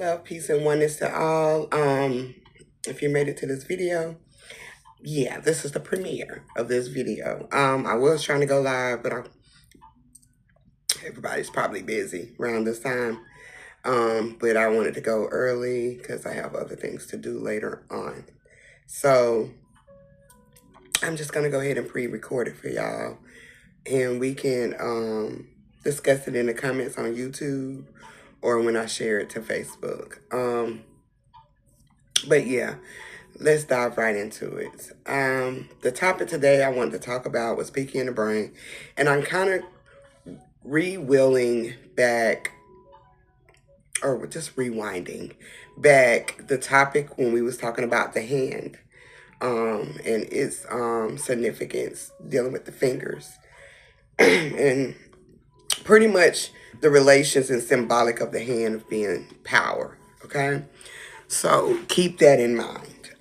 Love, peace, and oneness to all. If you made it to this video, yeah, this is the premiere of this video. I was trying to go live, but everybody's probably busy around this time. But I wanted to go early because I have other things to do later on. So I'm just gonna go ahead and pre-record it for y'all, and we can discuss it in the comments on YouTube or when I share it to Facebook. But yeah, let's dive right into it. The topic today I wanted to talk about was Pinky and the Brain, and I'm kind of re-wheeling back, or just rewinding back the topic when we was talking about the hand, and its significance dealing with the fingers, and pretty much the relations and symbolic of the hand of being power. Okay, so keep that in mind.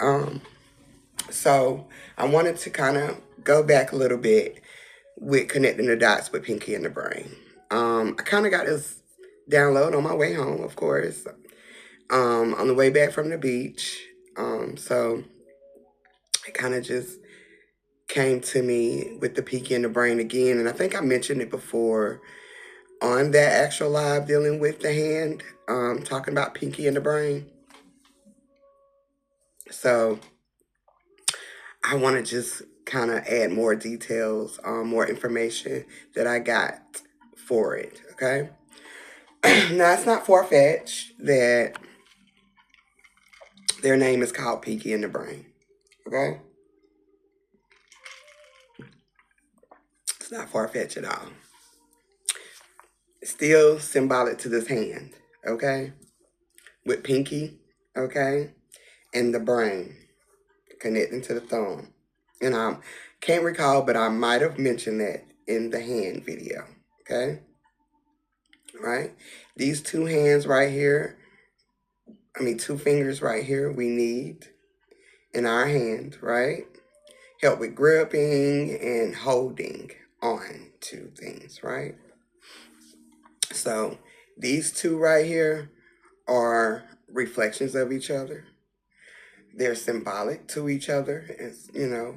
So I wanted to kind of go back a little bit with connecting the dots with Pinky and the Brain. I kind of got this download on my way home, of course, on the way back from the beach. So it kind of just came to me with the Pinky and the Brain again. And I think I mentioned it before on that actual live dealing with the hand, talking about Pinky and the Brain. So I want to just kind of add more details, more information that I got for it. Okay. Now, it's not far fetched that their name is called Pinky and the Brain. Okay. It's not far fetched at all. It's still symbolic to this hand. Okay. With Pinky. Okay. And the brain connecting to the thumb. And I can't recall, but I might have mentioned that in the hand video. Okay. Right? These two hands right here, two fingers right here, we need in our hand, right? Help with gripping and holding on to things, right? So these two right here are reflections of each other. They're symbolic to each other. It's, you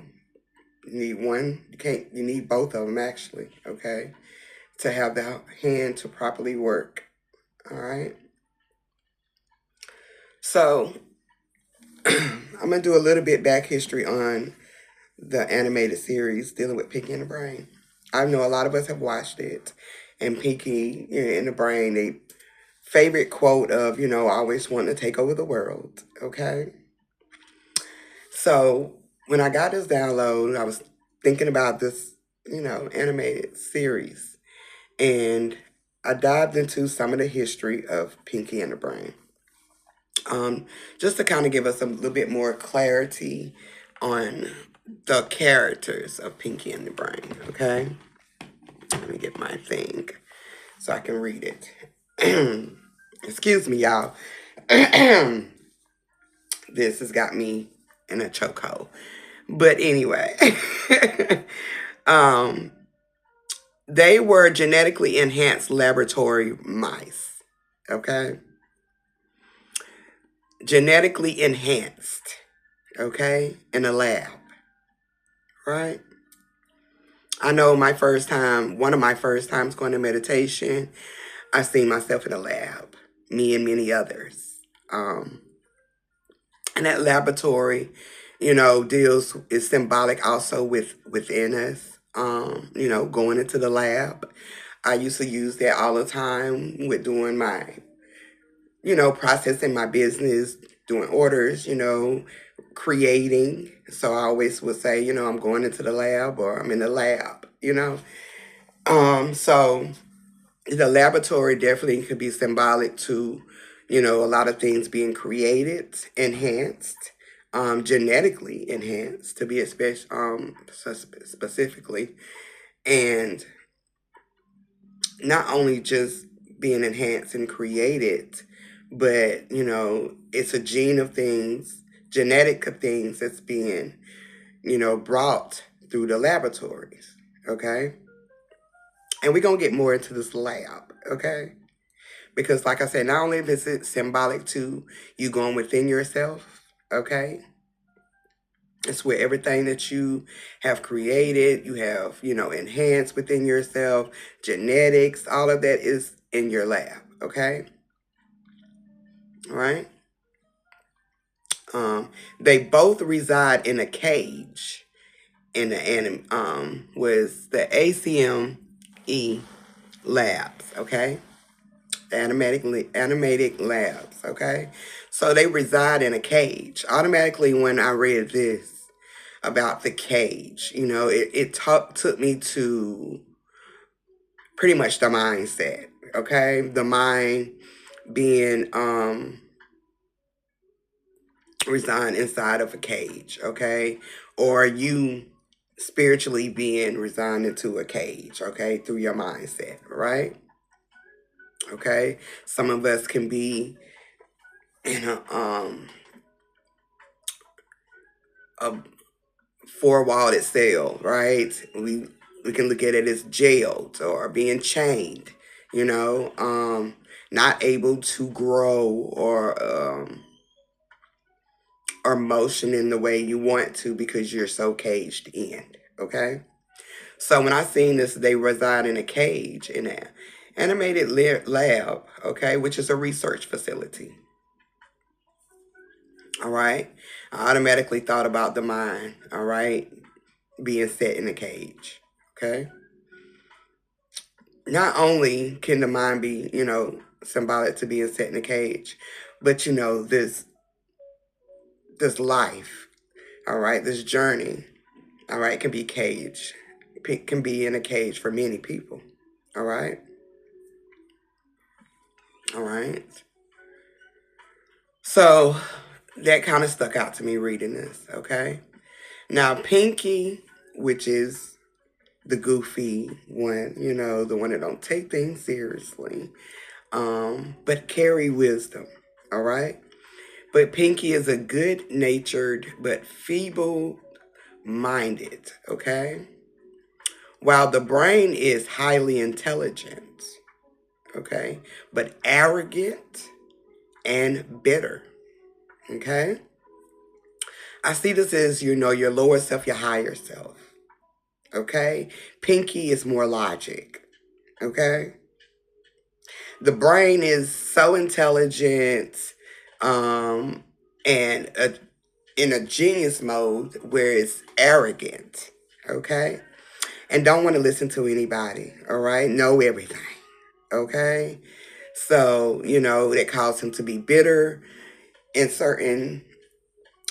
need one, you need both of them actually, okay? To have the hand to properly work, all right? So I'm going to do a little bit back history on the animated series dealing with Pinky and the Brain. I know a lot of us have watched it, and Pinky and the Brain, they favorite quote of, always wanting to take over the world, okay? So when I got this download, I was thinking about this, animated series, and I dived into some of the history of Pinky and the Brain. Just to kind of give us a little bit more clarity on the characters of Pinky and the Brain, okay? Let me get my thing so I can read it. Excuse me, y'all. This has got me in a chokehold. But anyway, they were genetically enhanced laboratory mice, okay? Genetically enhanced, okay, in a lab, right? I know one of my first times going to meditation, I seen myself in a lab, me and many others. And that laboratory, is symbolic also within us, going into the lab. I used to use that all the time with doing my, processing my business, doing orders, creating. So I always would say, I'm going into the lab or I'm in the lab. So the laboratory definitely could be symbolic to, a lot of things being created, enhanced, genetically enhanced to be specifically, and not only just being enhanced and created, but it's a gene of things, genetic of things that's being, brought through the laboratories. Okay, and we're gonna get more into this lab. Okay, Because like I said, not only is it symbolic to you going within yourself, okay? It's where everything that you have created, you have, enhanced within yourself, genetics, all of that is in your lab, okay? All right? They both reside in a cage in the was the ACME labs, okay? Animatic labs, okay? So they reside in a cage. Automatically, when I read this about the cage, it took me to pretty much the mindset, okay? The mind being resigned inside of a cage, okay? Or you spiritually being resigned into a cage, okay? Through your mindset, right? Okay? Some of us can be in a four-walled cell, right? We can look at it as jailed or being chained, not able to grow or motion in the way you want to because you're so caged in, okay? So when I seen this, they reside in a cage in an animated lab, okay, which is a research facility. All right. I automatically thought about the mind, all right, being set in a cage, okay? Not only can the mind be, symbolic to being set in a cage, but, this life, all right, this journey, all right, can be caged, can be in a cage for many people, all right? All right. So that kind of stuck out to me reading this, okay? Now, Pinky, which is the goofy one, the one that don't take things seriously, but carry wisdom, all right? But Pinky is a good-natured but feeble-minded, okay? While the brain is highly intelligent, okay? But arrogant and bitter, okay? I see this as, your lower self, your higher self, okay? Pinky is more logic, okay? The brain is so intelligent and in a genius mode where it's arrogant, okay? And don't want to listen to anybody, all right? Know everything, okay? So, that caused him to be bitter in certain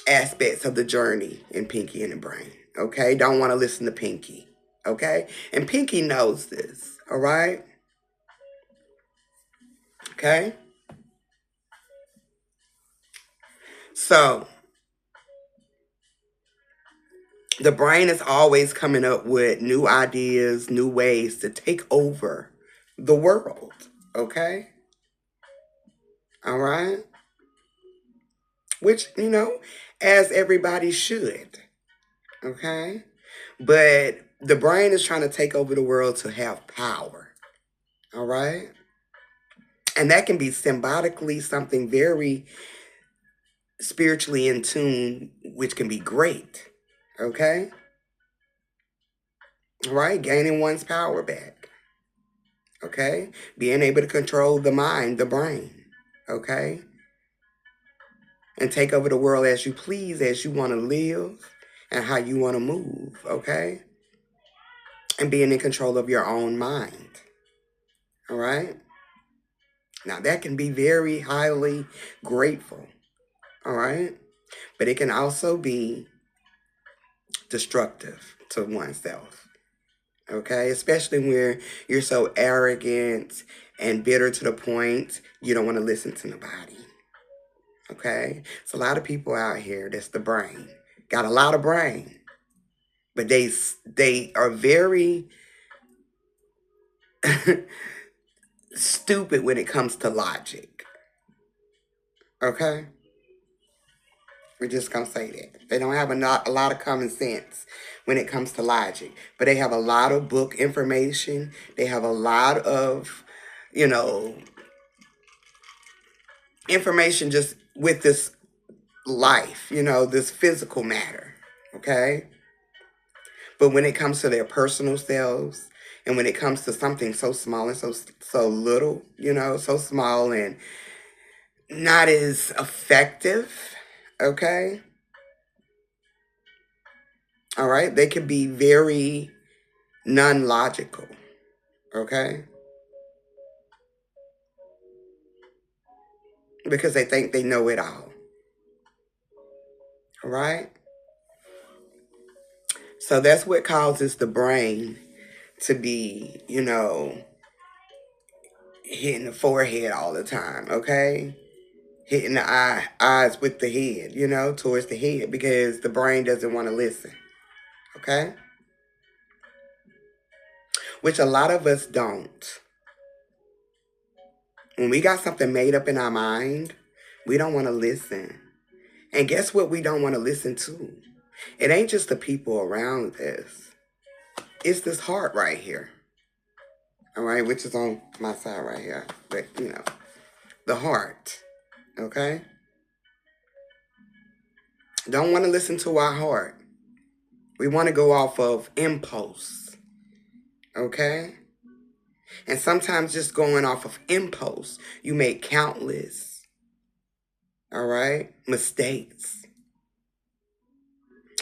aspects of the journey in Pinky and the Brain, okay? Don't want to listen to Pinky, okay? And Pinky knows this, all right? Okay? So, the brain is always coming up with new ideas, new ways to take over the world, okay? All right? Which, as everybody should, okay? But the brain is trying to take over the world to have power, all right? And that can be symbolically something very spiritually in tune, which can be great, okay? All right? Gaining one's power back, okay? Being able to control the mind, the brain, okay? And take over the world as you please, as you want to live, and how you want to move, okay? And being in control of your own mind, all right? Now, that can be very highly grateful, all right? But it can also be destructive to oneself, okay? Especially when you're so arrogant and bitter to the point you don't want to listen to nobody, okay? It's a lot of people out here that's the brain. Got a lot of brain, but they are very stupid when it comes to logic, okay? We're just going to say that. They don't have a lot of common sense when it comes to logic. But they have a lot of book information. They have a lot of, you know, information just with this life, this physical matter, okay? But when it comes to their personal selves, and when it comes to something so small and so little, so small and not as effective, okay? All right, they can be very non-logical, okay? Because they think they know it all. All right? So that's what causes the brain to be, hitting the forehead all the time, okay? Hitting the eyes with the head, towards the head, because the brain doesn't want to listen, okay? Which a lot of us don't. When we got something made up in our mind, we don't want to listen. And guess what we don't want to listen to? It ain't just the people around us. It's this heart right here. All right, which is on my side right here. But, the heart. Okay? Don't want to listen to our heart. We want to go off of impulse. Okay? And sometimes just going off of impulse, you make countless, all right, mistakes.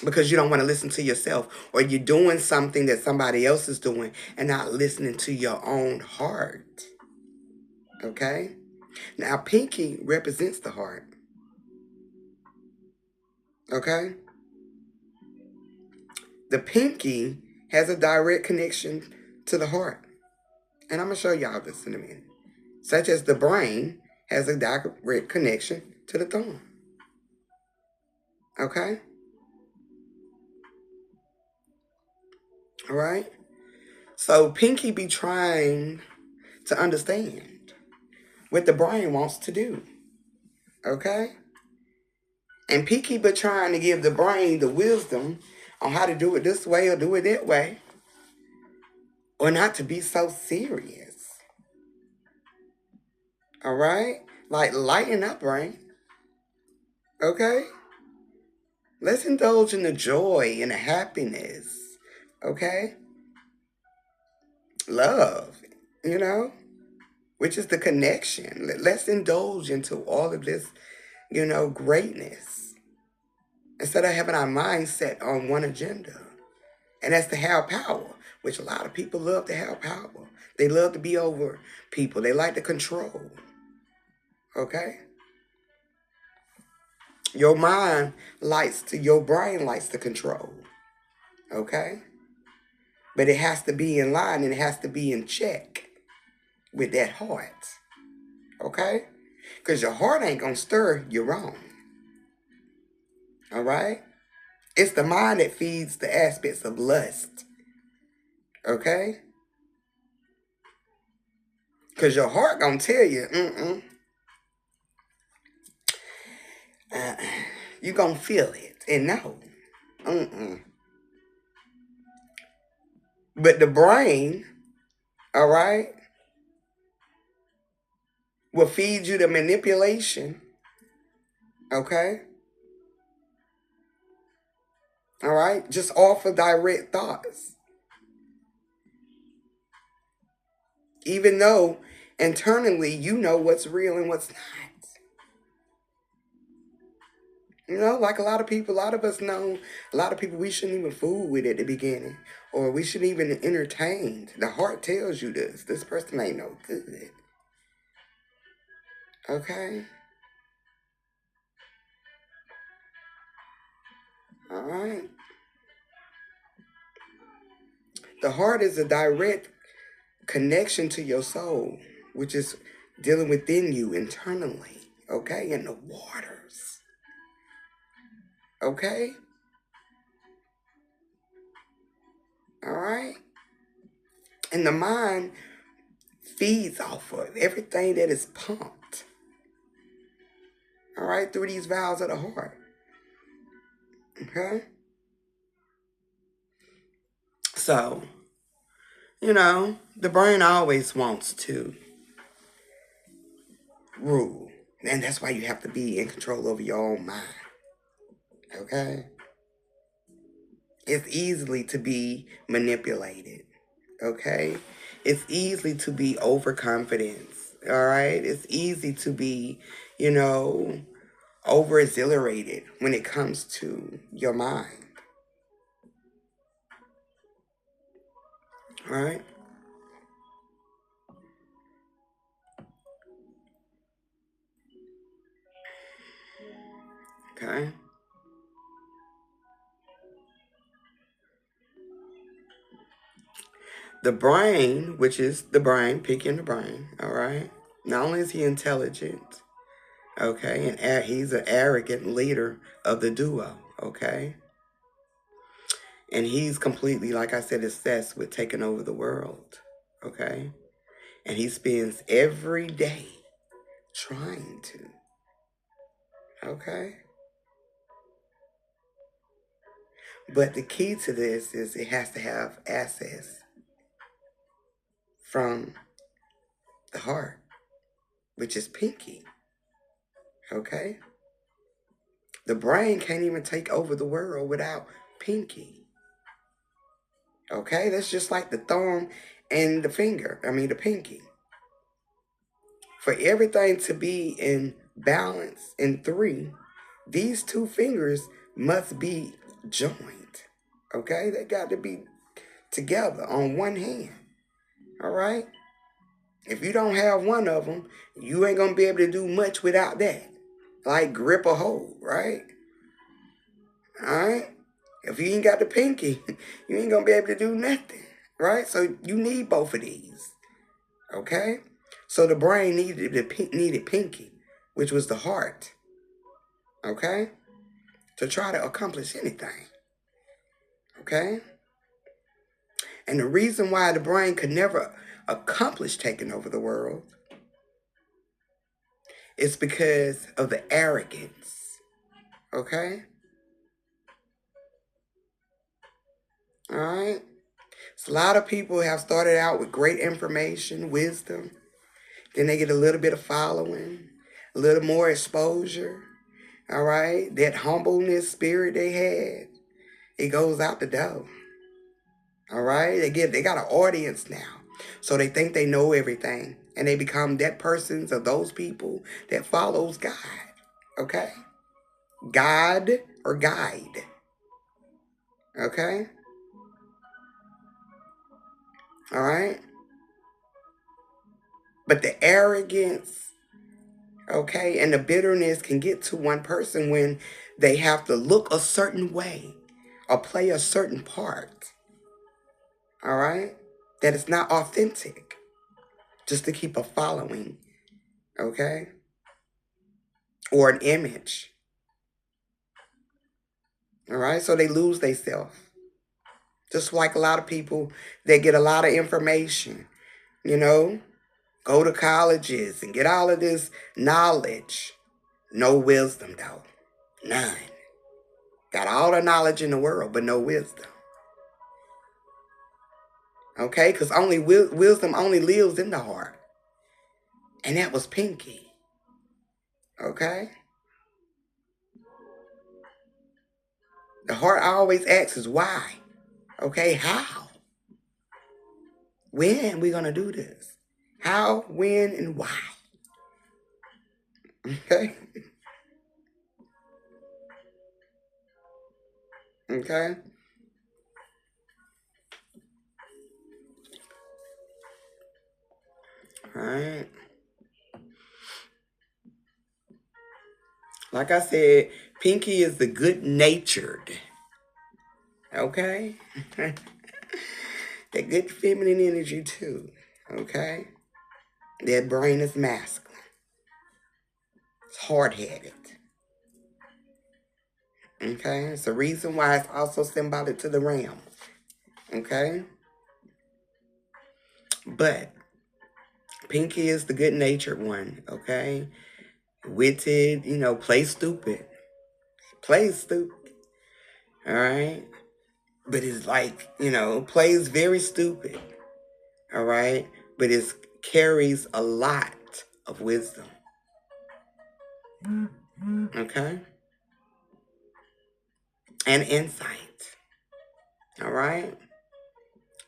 Because you don't want to listen to yourself, or you're doing something that somebody else is doing and not listening to your own heart. Okay? Now, pinky represents the heart. Okay? The pinky has a direct connection to the heart. And I'm going to show y'all this in a minute. Such as the brain has a direct connection to the thumb. Okay? All right? So pinky be trying to understand what the brain wants to do. Okay? And pinky be trying to give the brain the wisdom on how to do it this way or do it that way. Or not to be so serious. All right? Like, lighten up, brain. Okay? Let's indulge in the joy and the happiness. Okay? Love, which is the connection. Let's indulge into all of this, greatness. Instead of having our mind set on one agenda. And that's to have power, which a lot of people love to have power. They love to be over people. They like to control. Okay? Your your brain likes to control. Okay? But it has to be in line and it has to be in check with that heart. Okay? Because your heart ain't going to stir you wrong. All right? It's the mind that feeds the aspects of lust. Okay? Because your heart going to tell you, you going to feel it. And no. But the brain, all right, will feed you the manipulation. Okay? All right? Just off of direct thoughts. Even though internally you know what's real and what's not. Like a lot of us know, a lot of people we shouldn't even fool with at the beginning. Or we shouldn't even entertain. The heart tells you this. This person ain't no good. Okay? All right? The heart is a direct connection to your soul, which is dealing within you internally. Okay? In the waters. Okay? All right? And the mind feeds off of everything that is pumped. All right? Through these valves of the heart. Okay? So, the brain always wants to rule. And that's why you have to be in control over your own mind. Okay? It's easily to be manipulated. Okay? It's easy to be overconfident. All right? It's easy to be, you know, over exhilarated when it comes to your mind. All right? Okay? The brain, which is the brain, picking the brain, all right? Not only is he intelligent, okay, and he's an arrogant leader of the duo, okay? And he's completely, like I said, obsessed with taking over the world, okay? And he spends every day trying to, okay? But the key to this is it has to have access from the heart, which is Pinky, okay? The brain can't even take over the world without Pinky, okay? That's just like the thumb and the finger, the Pinky. For everything to be in balance in three, these two fingers must be joined, okay? They got to be together on one hand, all right? If you don't have one of them, you ain't going to be able to do much without that. Like grip a hold, right? All right? If you ain't got the pinky, you ain't going to be able to do nothing, right? So you need both of these, okay? So the brain needed pinky, which was the heart, okay? To try to accomplish anything, okay? And the reason why the brain could never accomplish taking over the world is because of the arrogance, okay? All right? So a lot of people have started out with great information, wisdom. Then they get a little bit of following, a little more exposure. All right? That humbleness spirit they had, it goes out the door. All right? They got an audience now. So they think they know everything. And they become that persons or those people that follows God. Okay? God or guide. Okay? All right? But the arrogance, okay, and the bitterness can get to one person when they have to look a certain way or play a certain part. All right? That is not authentic. Just to keep a following. Okay? Or an image. All right? So they lose themselves. Just like a lot of people, they get a lot of information, go to colleges and get all of this knowledge. No wisdom, though. None. Got all the knowledge in the world, but no wisdom. Okay? Because only wisdom only lives in the heart. And that was Pinky. Okay? The heart always asks is why. Okay? How? When we going to do this? How, when, and why? Okay? Okay? All right. Like I said, Pinky is the good-natured. Okay? That good feminine energy, too. Okay? That brain is masculine. It's hard-headed. Okay? It's the reason why it's also symbolic to the ram. Okay? But Pinky is the good-natured one. Okay? Witted, plays stupid. Plays stupid. All right? But it's like, plays very stupid. All right? But it carries a lot of wisdom. Okay? And insight. All right?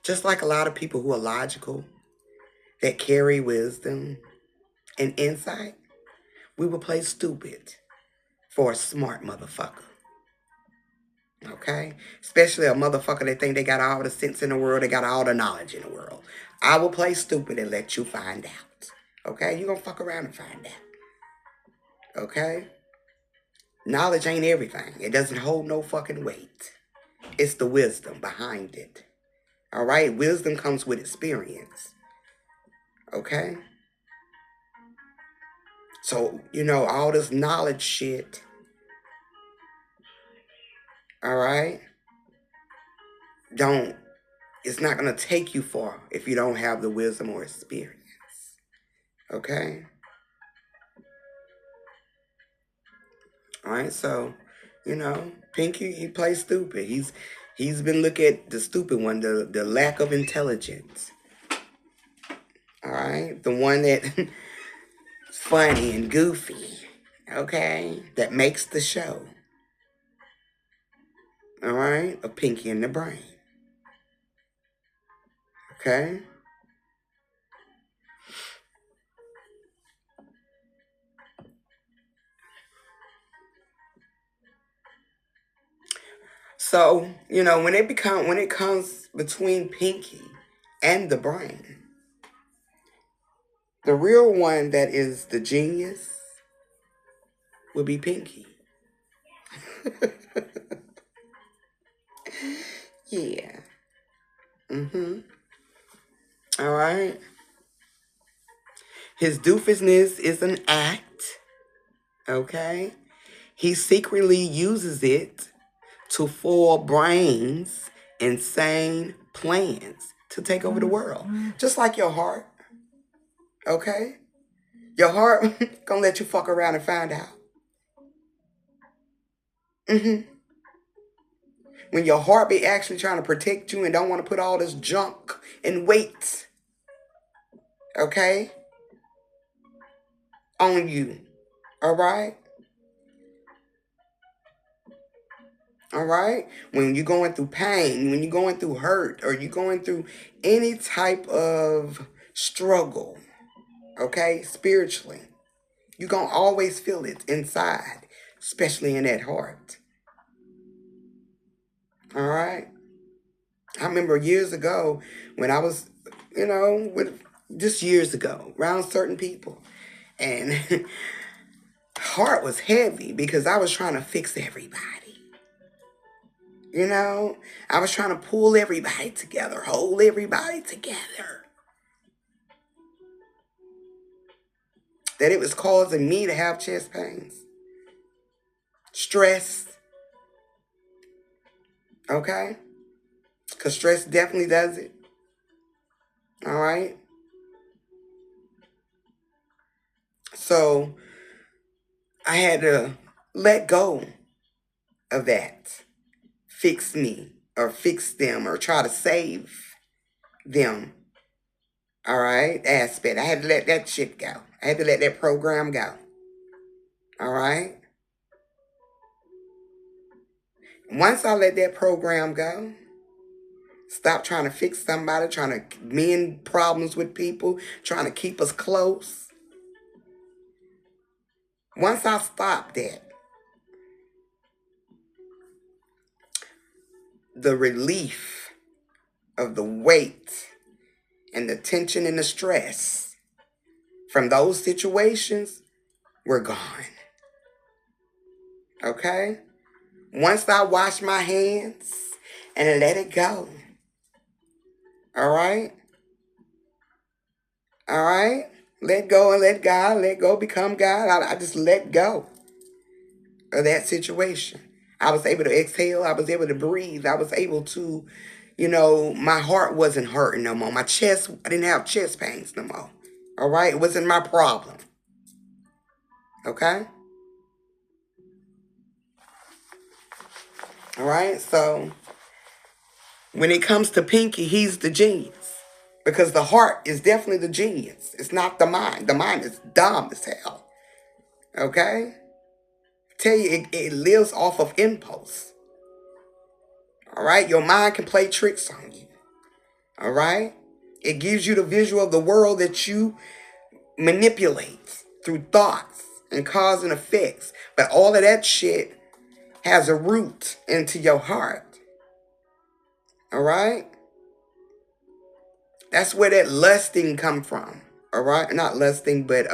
Just like a lot of people who are logical, that carry wisdom and insight, we will play stupid for a smart motherfucker. Okay? Especially a motherfucker that think they got all the sense in the world, they got all the knowledge in the world. I will play stupid and let you find out. Okay? You gonna fuck around and find out. Okay? Knowledge ain't everything. It doesn't hold no fucking weight. It's the wisdom behind it. All right? Wisdom comes with experience. Okay? So, all this knowledge shit, all right? It's not going to take you far if you don't have the wisdom or experience. Okay? All right, so, Pinky, he plays stupid. He's been looking at the stupid one, the lack of intelligence. All right? The one that funny and goofy, okay? That makes the show. All right? A Pinky in the Brain. Okay? So, when it comes between Pinky and the Brain, the real one that is the genius will be Pinky. Yeah. All right. His doofusness is an act. Okay. He secretly uses it to foil Brain's insane plans to take over the world. Just like your heart. Okay? Your heart gonna let you fuck around and find out. When your heart be actually trying to protect you and don't want to put all this junk and weight, okay, on you. All right? All right? When you're going through pain, when you're going through hurt, or you're going through any type of struggle, okay, spiritually, you're going to always feel it inside, especially in that heart. All right? I remember years ago when I was, just years ago, around certain people, and heart was heavy because I was trying to fix everybody. I was trying to pull everybody together, hold everybody together. That it was causing me to have chest pains, stress. Okay? Because stress definitely does it. All right? So I had to let go of that. Fix me or fix them or try to save them. All right? Aspect. I had to let that shit go. I had to let that program go. All right? Once I let that program go, stop trying to fix somebody, trying to mend problems with people, trying to keep us close. Once I stopped that, the relief of the weight and the tension and the stress from those situations were gone. Okay? Once I washed my hands and let it go. All right? All right? Let go and let God, let go, become God. I just let go of that situation. I was able to exhale. I was able to breathe. I was able to, my heart wasn't hurting no more. My chest, I didn't have chest pains no more. All right? It wasn't my problem. Okay? All right? So, when it comes to Pinky, he's the genius. Because the heart is definitely the genius. It's not the mind. The mind is dumb as hell. Okay? tell you, it lives off of impulse. All right? Your mind can play tricks on you. All right? It gives you the visual of the world that you manipulate through thoughts and cause and effects. But all of that shit has a root into your heart. All right? That's where that lusting come from. All right? Not lusting, but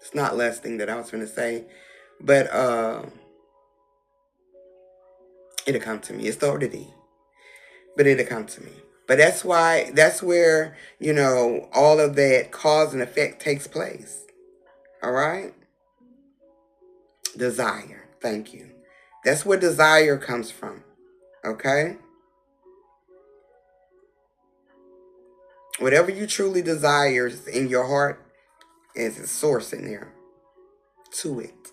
it's not lusting that I was going to say, but it'll come to me. It's the order D, but it'll come to me. But that's where, all of that cause and effect takes place. All right? Desire. Thank you. That's where desire comes from. Okay? Whatever you truly desire in your heart is a source in there to it.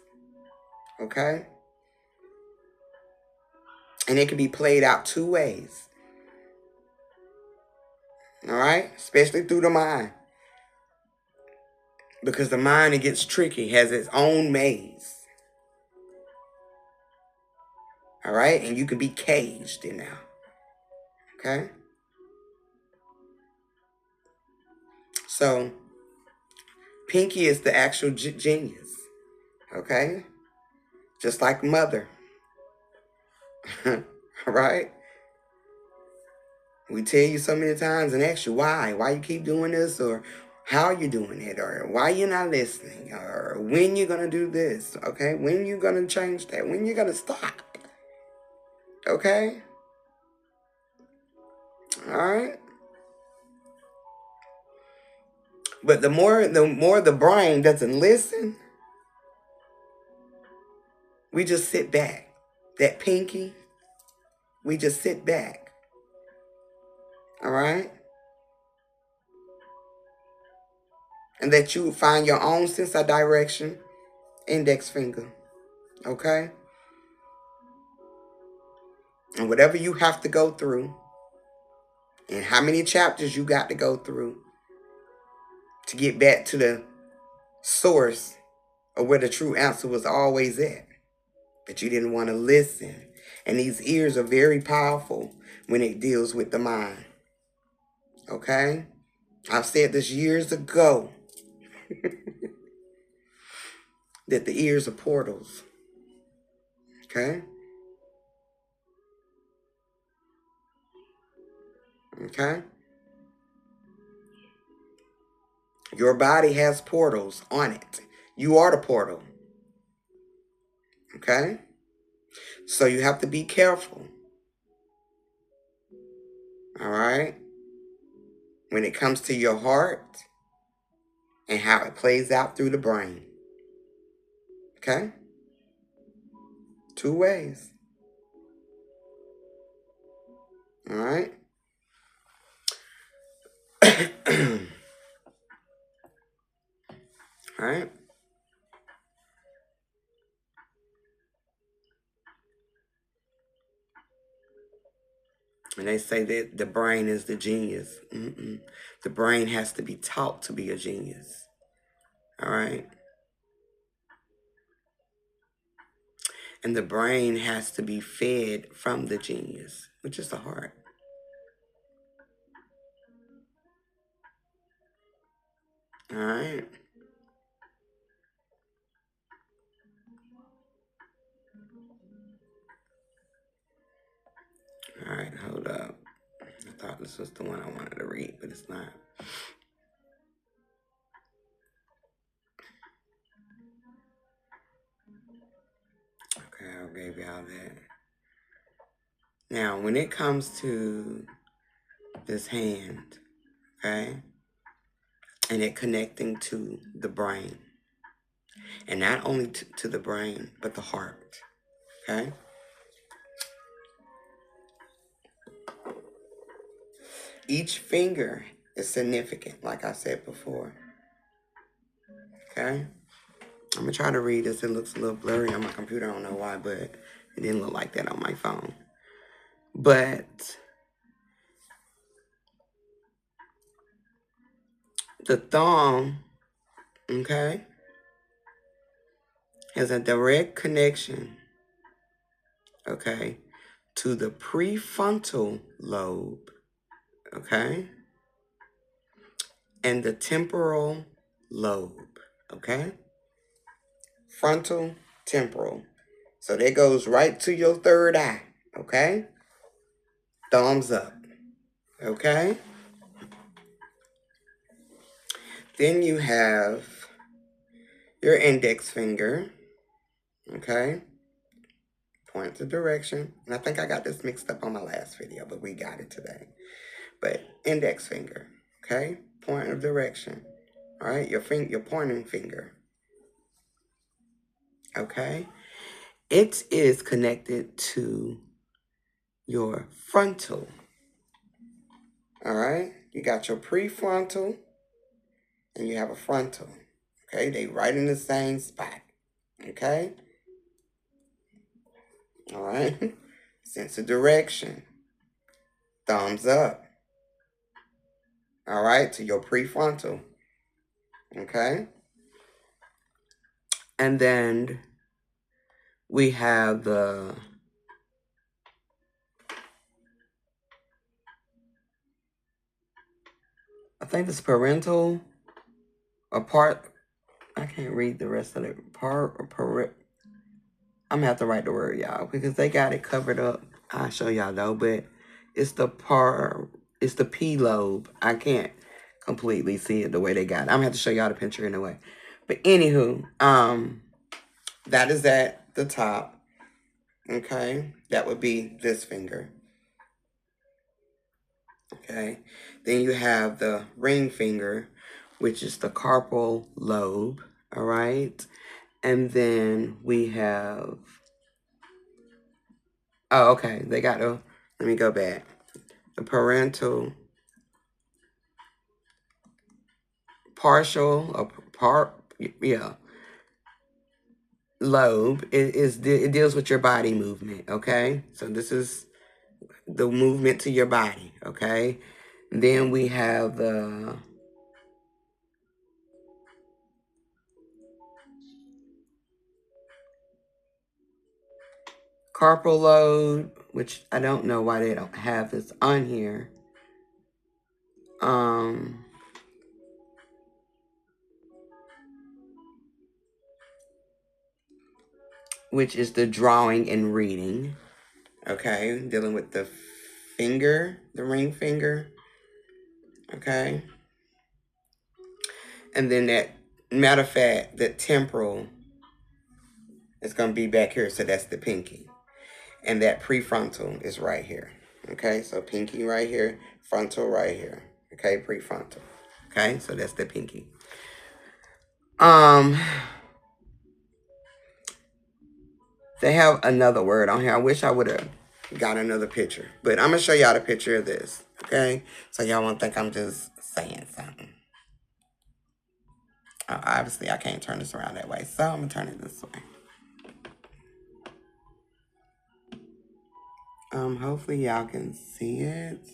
Okay? And it can be played out two ways. All right? Especially through the mind. Because the mind, it gets tricky, has its own maze. All right? And you can be caged in there. Okay? So, Pinky is the actual genius. Okay? Just like Mother. All right? We tell you so many times and ask you why. Why you keep doing this, or how are you doing it, or why you're not listening, or when you're going to do this, okay? When you're going to change that, when you're going to stop, okay? All right? But the more the brain doesn't listen, we just sit back. That Pinky, we just sit back. All right? And that you find your own sense of direction, index finger. Okay? And whatever you have to go through, and how many chapters you got to go through to get back to the source of where the true answer was always at. But you didn't want to listen. And these ears are very powerful when it deals with the mind. Okay? I've said this years ago. That the ears are portals. Okay? Okay? Your body has portals on it. You are the portal. Okay? So you have to be careful. All right? When it comes to your heart and how it plays out through the brain. Okay? Two ways. All right? All right? And they say that the brain is the genius. The brain has to be taught to be a genius. All right? And the brain has to be fed from the genius, which is the heart. All right? All right, hold up. I thought this was the one I wanted to read, but it's not. Okay, I gave y'all that. Now, when it comes to this hand, okay, and it connecting to the brain, and not only to the brain, but the heart, okay? Each finger is significant, like I said before, okay? I'm going to try to read this. It looks a little blurry on my computer. I don't know why, but it didn't look like that on my phone. But the thumb okay, has a direct connection, okay, to the prefrontal lobe, okay, and the temporal lobe, okay? Frontal, temporal. So that goes right to your third eye, okay? Thumbs up, okay? Then you have your index finger, okay? Point the direction. And I think I got this mixed up on my last video, but we got it today. But index finger, okay? Point of direction, all right? Your pointing finger, okay? It is connected to your frontal, all right? You got your prefrontal and you have a frontal, okay? They right in the same spot, okay? All right? Sense of direction, thumbs up, all right, to your prefrontal, okay? And then we have I think it's parental, or part, I can't read the rest of it, I'm gonna have to write the word, y'all, because they got it covered up. I'll show y'all though, but it's it's the P lobe. I can't completely see it the way they got it. I'm gonna have to show y'all the picture anyway. But anywho, that is at the top. Okay, that would be this finger. Okay, then you have the ring finger, which is the carpal lobe. All right, and then we have, oh, okay, they got a, let me go back. The parental, partial, or yeah, lobe. It deals with your body movement, okay? So this is the movement to your body, okay? Then we have the carpal lobe, which I don't know why they don't have this on here. Which is the drawing and reading, okay? Dealing with the finger, the ring finger, okay? And then that, matter of fact, that temporal is going to be back here, so that's the pinky. And that prefrontal is right here, okay? So pinky right here, frontal right here, okay? Prefrontal, okay? So that's the pinky. They have another word on here. I wish I would have got another picture, but I'm going to show y'all the picture of this, okay? So y'all won't think I'm just saying something. Obviously, I can't turn this around that way, so I'm going to turn it this way. Hopefully y'all can see it.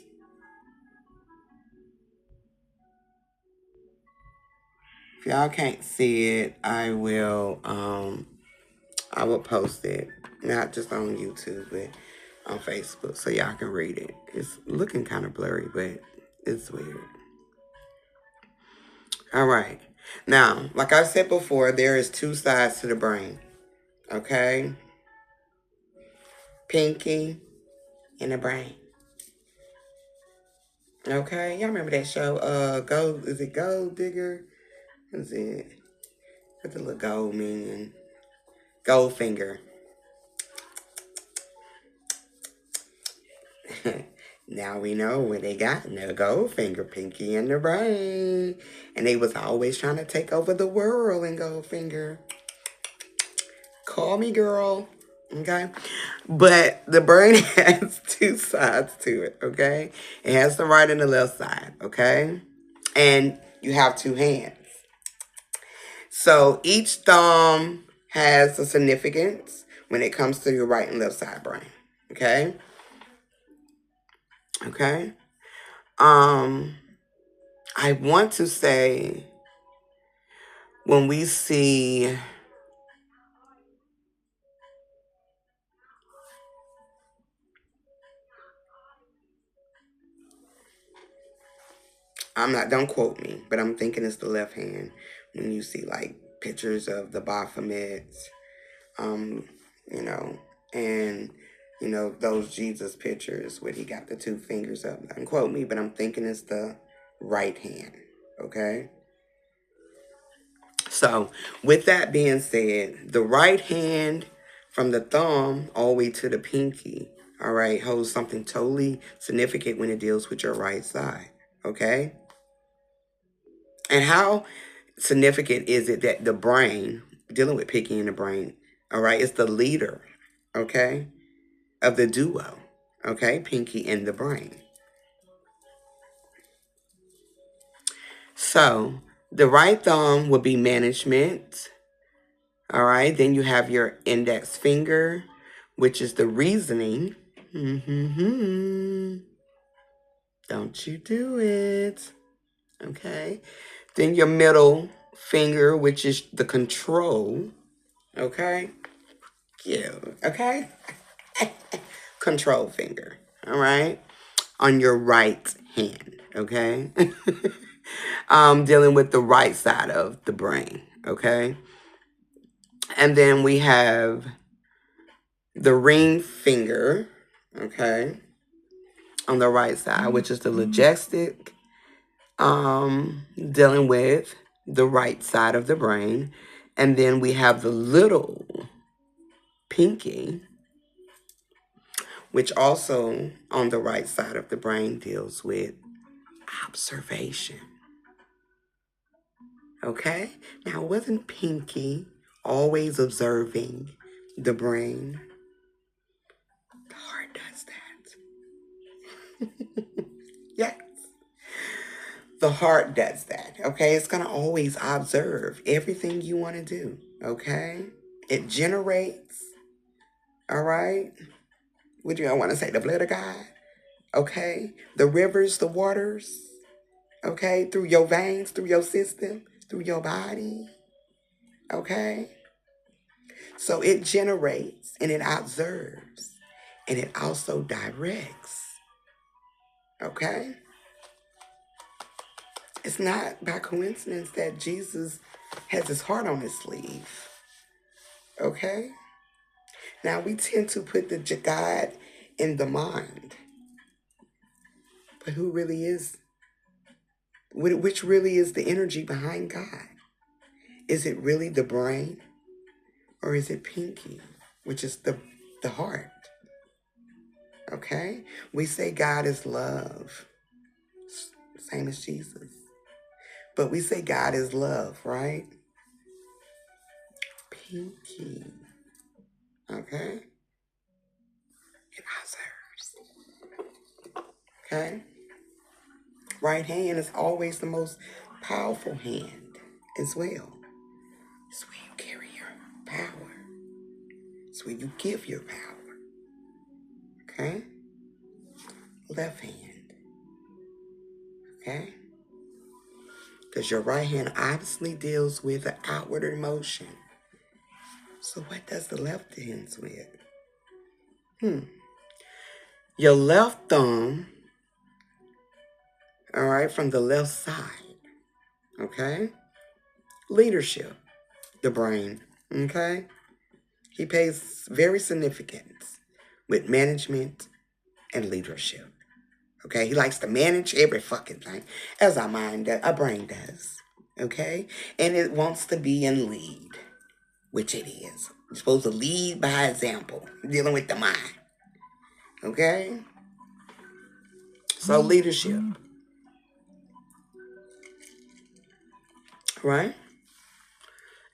If y'all can't see it, I will post it, not just on YouTube, but on Facebook, so y'all can read it. It's looking kind of blurry, but it's weird. All right. Now, like I said before, there is two sides to the brain, okay? Pinky and the brain. Okay, y'all remember that show? Is it Gold Digger? What is it? What's the little gold meaning? Goldfinger. Now we know where they got their Goldfinger, Pinky and the brain. And they was always trying to take over the world in Goldfinger. Call me girl. Okay? But the brain has two sides to it, okay? It has the right and the left side, okay? And you have two hands. So each thumb has a significance when it comes to your right and left side brain, okay? Okay? I want to say when we see don't quote me, but I'm thinking it's the left hand. When you see like pictures of the Baphomets, um, you know, and those Jesus pictures where he got the two fingers up. Don't quote me, but I'm thinking it's the right hand. Okay. So, with that being said, the right hand from the thumb all the way to the pinky, all right, holds something totally significant when it deals with your right side. Okay. And how significant is it that the brain, dealing with Pinky in the brain, all right, is the leader, okay, of the duo, okay, Pinky and the brain. So the right thumb would be management, all right. Then you have your index finger, which is the reasoning. Don't you do it, okay. Then your middle finger, which is the control, okay. Yeah, okay. Control finger, all right, on your right hand, okay. Dealing with the right side of the brain, okay. And then we have the ring finger, okay, on the right side, which is the logistic, dealing with the right side of the brain. And then we have the little pinky, which also on the right side of the brain deals with observation. Okay? Now, wasn't Pinky always observing the brain? The heart does that. Yes. The heart does that. Okay? It's going to always observe everything you want to do. Okay? It generates, all right? What do you want to say? The blood of God? Okay? The rivers, the waters, okay? Through your veins, through your system, through your body. Okay? So it generates and it observes and it also directs. Okay? It's not by coincidence that Jesus has his heart on his sleeve. Okay? Now we tend to put the God in the mind. But who really is, which really is the energy behind God? Is it really the brain? Or is it Pinky, which is the heart? Okay? We say God is love. Same as Jesus. But we say God is love, right? Pinky. Okay? It observes. Okay? Right hand is always the most powerful hand as well. It's where you carry your power. It's where you give your power. Okay? Left hand. Okay? Because your right hand obviously deals with the outward emotion. So what does the left hand with? Your left thumb, all right, from the left side, okay? Leadership, the brain, okay? He pays very significance with management and leadership, okay? He likes to manage every fucking thing, as our brain does, okay? And it wants to be in lead, which it is. You're supposed to lead by example, dealing with the mind, okay? So leadership, right?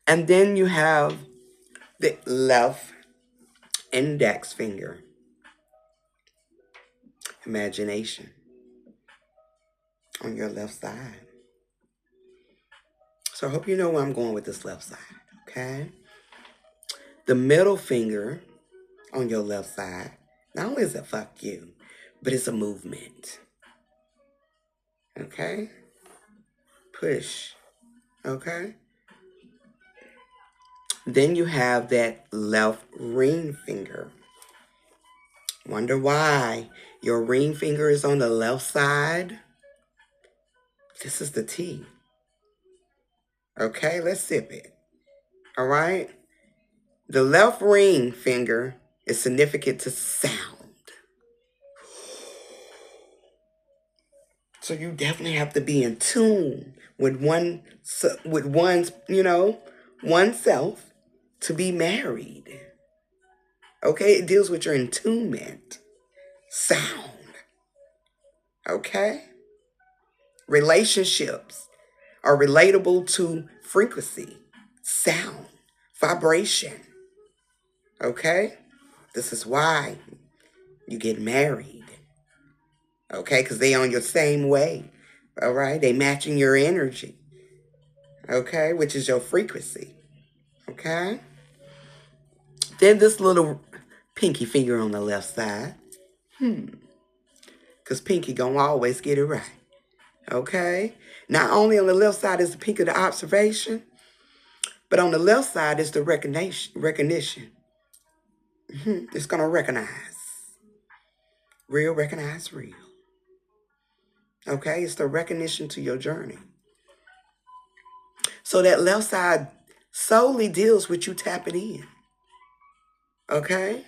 And then you have the left index finger, imagination, on your left side. So I hope you know where I'm going with this left side, okay? The middle finger on your left side, not only is it fuck you, but it's a movement, okay? Push, okay? Then you have that left ring finger. Wonder why your ring finger is on the left side? This is the tea. Okay, let's sip it. All right? The left ring finger is significant to sound. So you definitely have to be in tune with one's, oneself to be married. Okay, it deals with your attunement, sound. Okay, relationships are relatable to frequency, sound, vibration. Okay, this is why you get married. Okay, because they on your same way. All right, they matching your energy. Okay, which is your frequency. Okay. Then this little pinky finger on the left side. Because pinky gonna always get it right. Okay. Not only on the left side is the pinky of the observation, but on the left side is the recognition. It's gonna recognize. Real recognize real. Okay, it's the recognition to your journey. So that left side solely deals with you tapping in. Okay?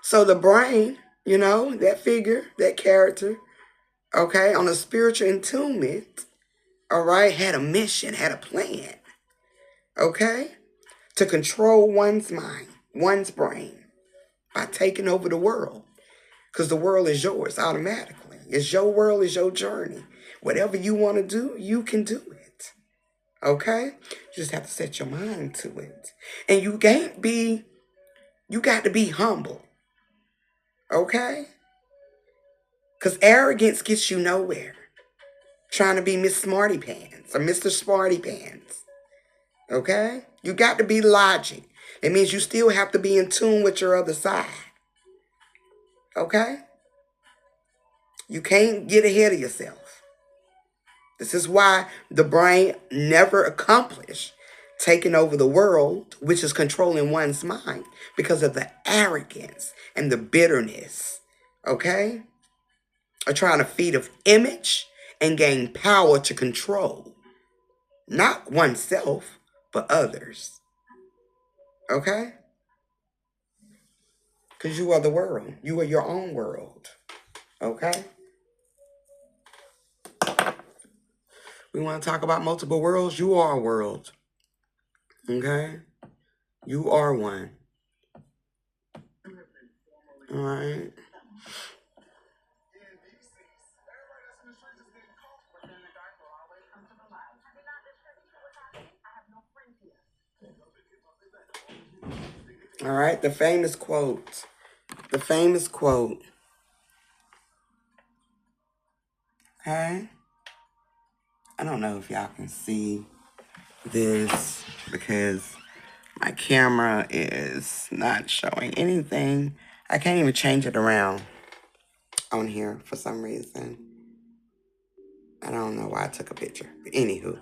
So the brain, that figure, that character, okay, on a spiritual attunement, all right, had a mission, had a plan, okay, to control one's mind, one's brain by taking over the world. Because the world is yours automatically. It's your world, it's your journey. Whatever you want to do, you can do it. Okay? You just have to set your mind to it. And you got to be humble. Okay? Because arrogance gets you nowhere. Trying to be Miss Smarty Pants or Mr. Smarty Pants. Okay? You got to be logic. It means you still have to be in tune with your other side. Okay? You can't get ahead of yourself. This is why the brain never accomplished taking over the world, which is controlling one's mind, because of the arrogance and the bitterness, okay? Or trying to feed an image and gain power to control, not oneself, but others, okay? Because you are the world. You are your own world, okay? We want to talk about multiple worlds. You are a world. Okay? You are one. All right? All right? The famous quote. The famous quote. Okay? I don't know if y'all can see this because my camera is not showing anything. I can't even change it around on here for some reason. I don't know why I took a picture. But anywho.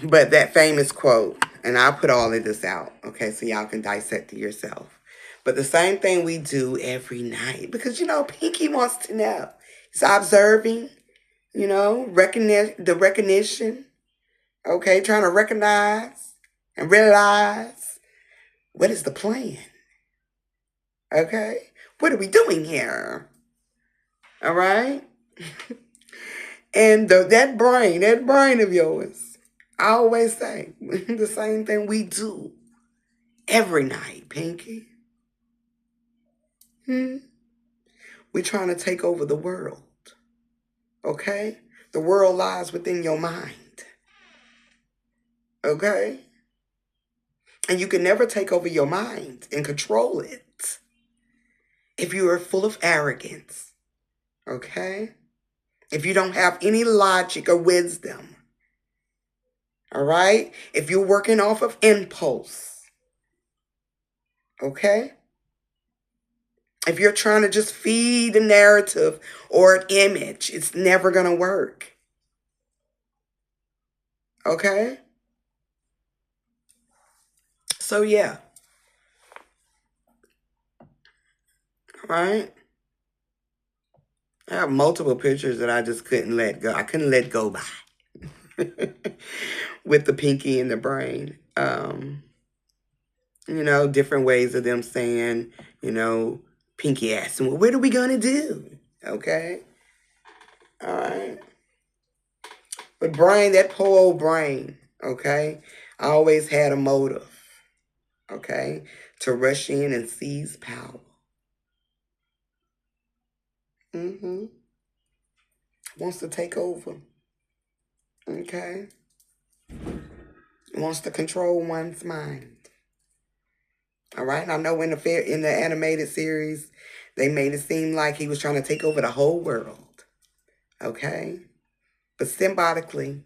But that famous quote, and I'll put all of this out, okay, so y'all can dissect it yourself. But the same thing we do every night, because, Pinky wants to know. He's observing, the recognition, okay, trying to recognize and realize what is the plan, okay? What are we doing here? All right? And that brain of yours, I always say the same thing we do every night, Pinky. We're trying to take over the world, okay? The world lies within your mind, okay? And you can never take over your mind and control it if you are full of arrogance, okay? If you don't have any logic or wisdom, all right? If you're working off of impulse, okay? If you're trying to just feed a narrative or an image, it's never going to work, okay? So yeah, right? I have multiple pictures that I just couldn't let go. I couldn't let go by with the pinky and the brain. Different ways of them saying, you know, Pinky asked him, well, what are we gonna do? Okay. All right. But brain, that poor old brain, okay, I always had a motive, okay, to rush in and seize power. Mm-hmm. Wants to take over. Okay. Wants to control one's mind. All right. I know in the animated series, they made it seem like he was trying to take over the whole world. Okay. But symbolically,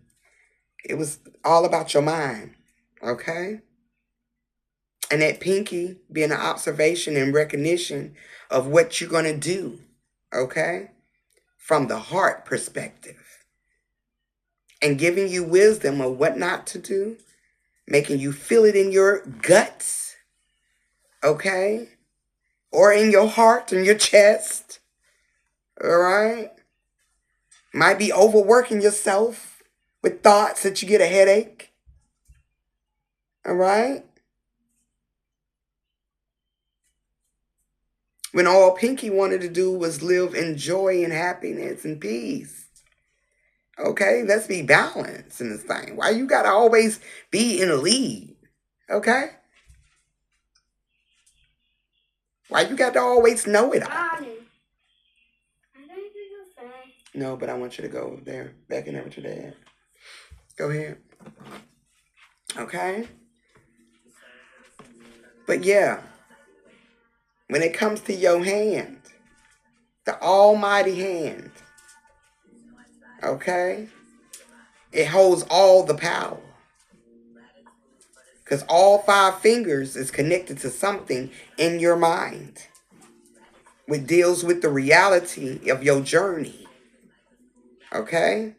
it was all about your mind. Okay. And that pinky being an observation and recognition of what you're going to do. Okay. From the heart perspective. And giving you wisdom of what not to do. Making you feel it in your guts. Okay. Or in your heart, in your chest. All right. Might be overworking yourself with thoughts that you get a headache. All right. When all Pinky wanted to do was live in joy and happiness and peace. Okay, let's be balanced in this thing. Why you gotta always be in a lead? Okay? Why you got to always know it all? No, but I want you to go over there. Back in there with your dad. Go ahead. Okay? But yeah, when it comes to your hand, the almighty hand, okay? It holds all the power. Because all 5 fingers is connected to something in your mind. Which deals with the reality of your journey. Okay?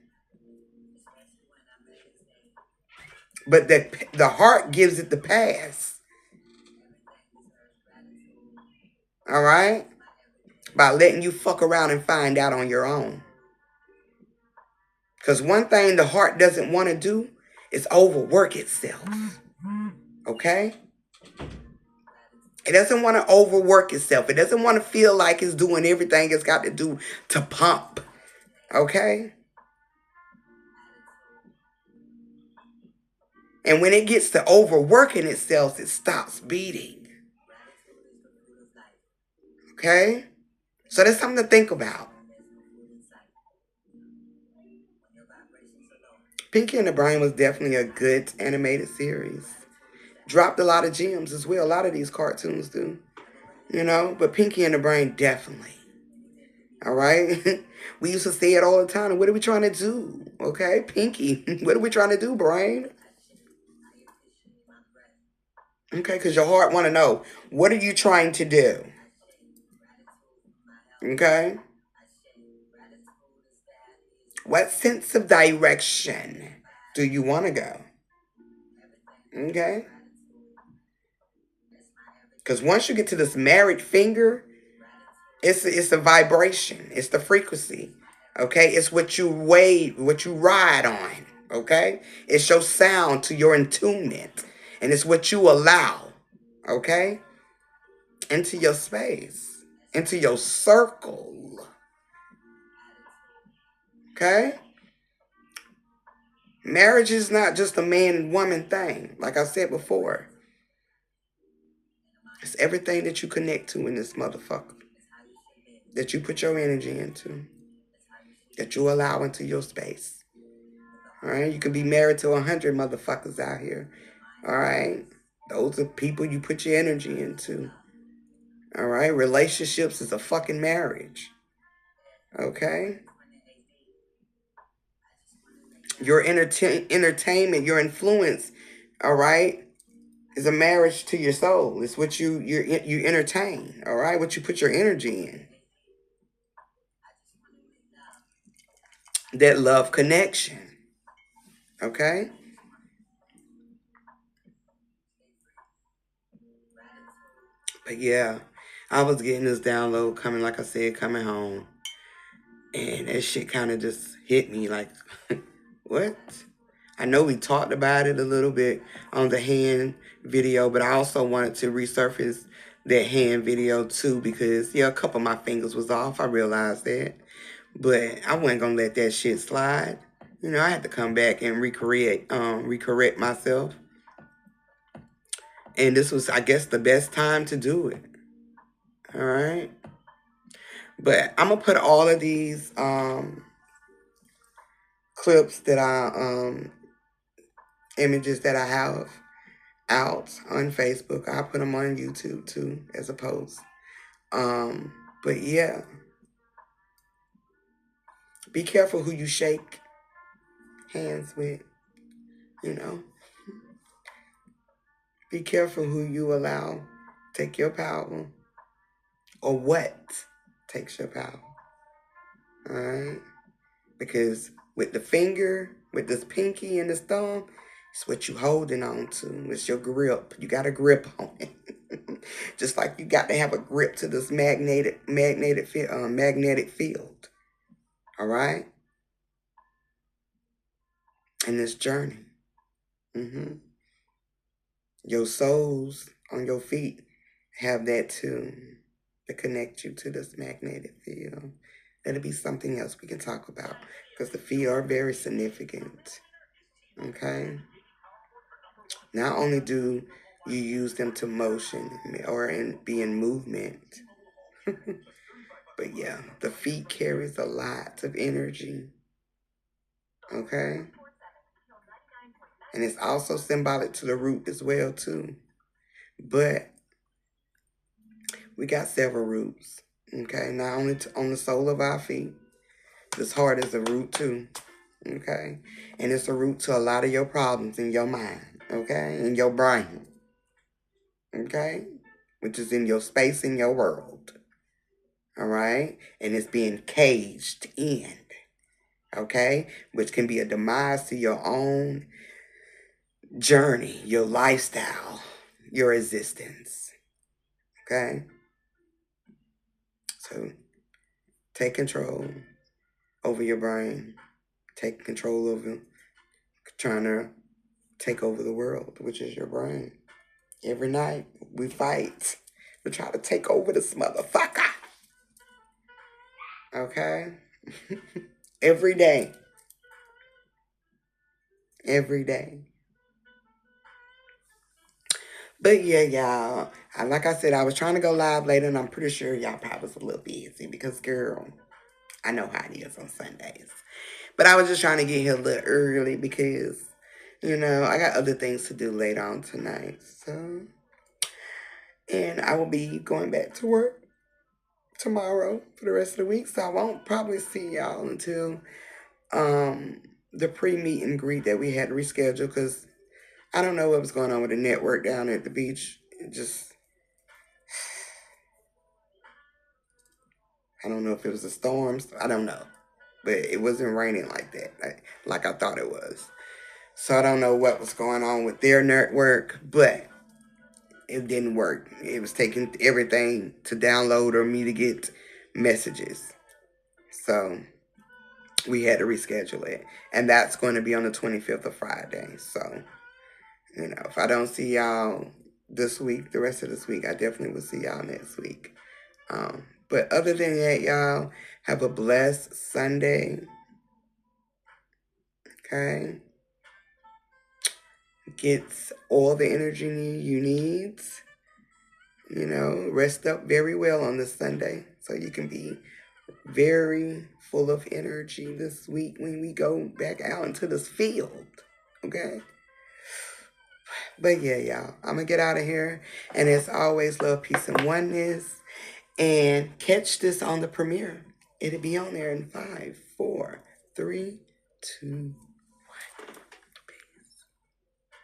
But the heart gives it the pass. All right? By letting you fuck around and find out on your own. Because one thing the heart doesn't want to do is overwork itself. Okay? It doesn't want to overwork itself. It doesn't want to feel like it's doing everything it's got to do to pump. Okay? And when it gets to overworking itself, it stops beating. Okay? So that's something to think about. Pinky and the Brain was definitely a good animated series. Dropped a lot of gems as well. A lot of these cartoons do. But Pinky and the Brain definitely. All right? We used to say it all the time. What are we trying to do? Okay? Pinky, what are we trying to do, Brain? Okay, because your heart want to know, what are you trying to do? Okay? What sense of direction do you want to go? Okay? Because once you get to this married finger, it's a vibration. It's the frequency. Okay? It's what you what you ride on. Okay? It's your sound to your attunement. And it's what you allow. Okay? Into your space. Into your circle. Okay? Marriage is not just a man and woman thing. Like I said before. It's everything that you connect to in this motherfucker. That you put your energy into. That you allow into your space. Alright? You can be married to 100 motherfuckers out here. Alright? Those are people you put your energy into. Alright? Relationships is a fucking marriage. Okay? Your entertainment, your influence, alright, is a marriage to your soul. It's what you entertain, alright? What you put your energy in. That love connection. Okay? But yeah, I was getting this download coming, like I said, coming home. And that shit kind of just hit me like, what? I know we talked about it a little bit on the hand video, but I also wanted to resurface that hand video too because, yeah, a couple of my fingers was off. I realized that. But I wasn't going to let that shit slide. You know, I had to come back and recorrect myself. And this was, I guess, the best time to do it. All right. But I'm going to put all of these clips that images that I have out on Facebook. I put them on YouTube too as a post. But yeah, be careful who you shake hands with, you know. Be careful who you allow take your power or what takes your power. All right? Because with the finger, with this pinky and this thumb, it's what you holding on to. It's your grip. You got a grip on it. Just like you got to have a grip to this magnetic field. All right? In this journey. Your soles on your feet have that too, to connect you to this magnetic field. That'll be something else we can talk about because the feet are very significant. Okay? Not only do you use them to motion or be in movement, but yeah, the feet carries a lot of energy. Okay? And it's also symbolic to the root as well too. But we got several roots. Okay? Not only on the sole of our feet. This heart is a root too. Okay? And it's a root to a lot of your problems in your mind. Okay? In your brain. Okay? Which is in your space in your world. All right? And it's being caged in. Okay? Which can be a demise to your own journey, your lifestyle, your existence. Okay? So, take control over your brain. Take control over trying to take over the world, which is your brain. Every night we fight. We try to take over this motherfucker. Okay? Every day. Every day. But yeah, y'all. Like I said, I was trying to go live later, and I'm pretty sure y'all probably was a little busy because, girl, I know how it is on Sundays. But I was just trying to get here a little early because, you know, I got other things to do later on tonight. So, and I will be going back to work tomorrow for the rest of the week. So I won't probably see y'all until the pre-meet and greet that we had rescheduled because I don't know what was going on with the network down at the beach. It just, I don't know if it was the storms. I don't know. But it wasn't raining like that, like I thought it was. So I don't know what was going on with their network, but it didn't work. It was taking everything to download or me to get messages. So we had to reschedule it. And that's going to be on the 25th of Friday. So, you know, if I don't see y'all this week, the rest of this week, I definitely will see y'all next week. But other than that, y'all, have a blessed Sunday. Okay? Get all the energy you need. You know, rest up very well on this Sunday so you can be very full of energy this week when we go back out into this field. Okay? But yeah, y'all, I'm going to get out of here. And as always, love, peace, and oneness. And catch this on the premiere. It'll be on there in 5, 4, 3, 2,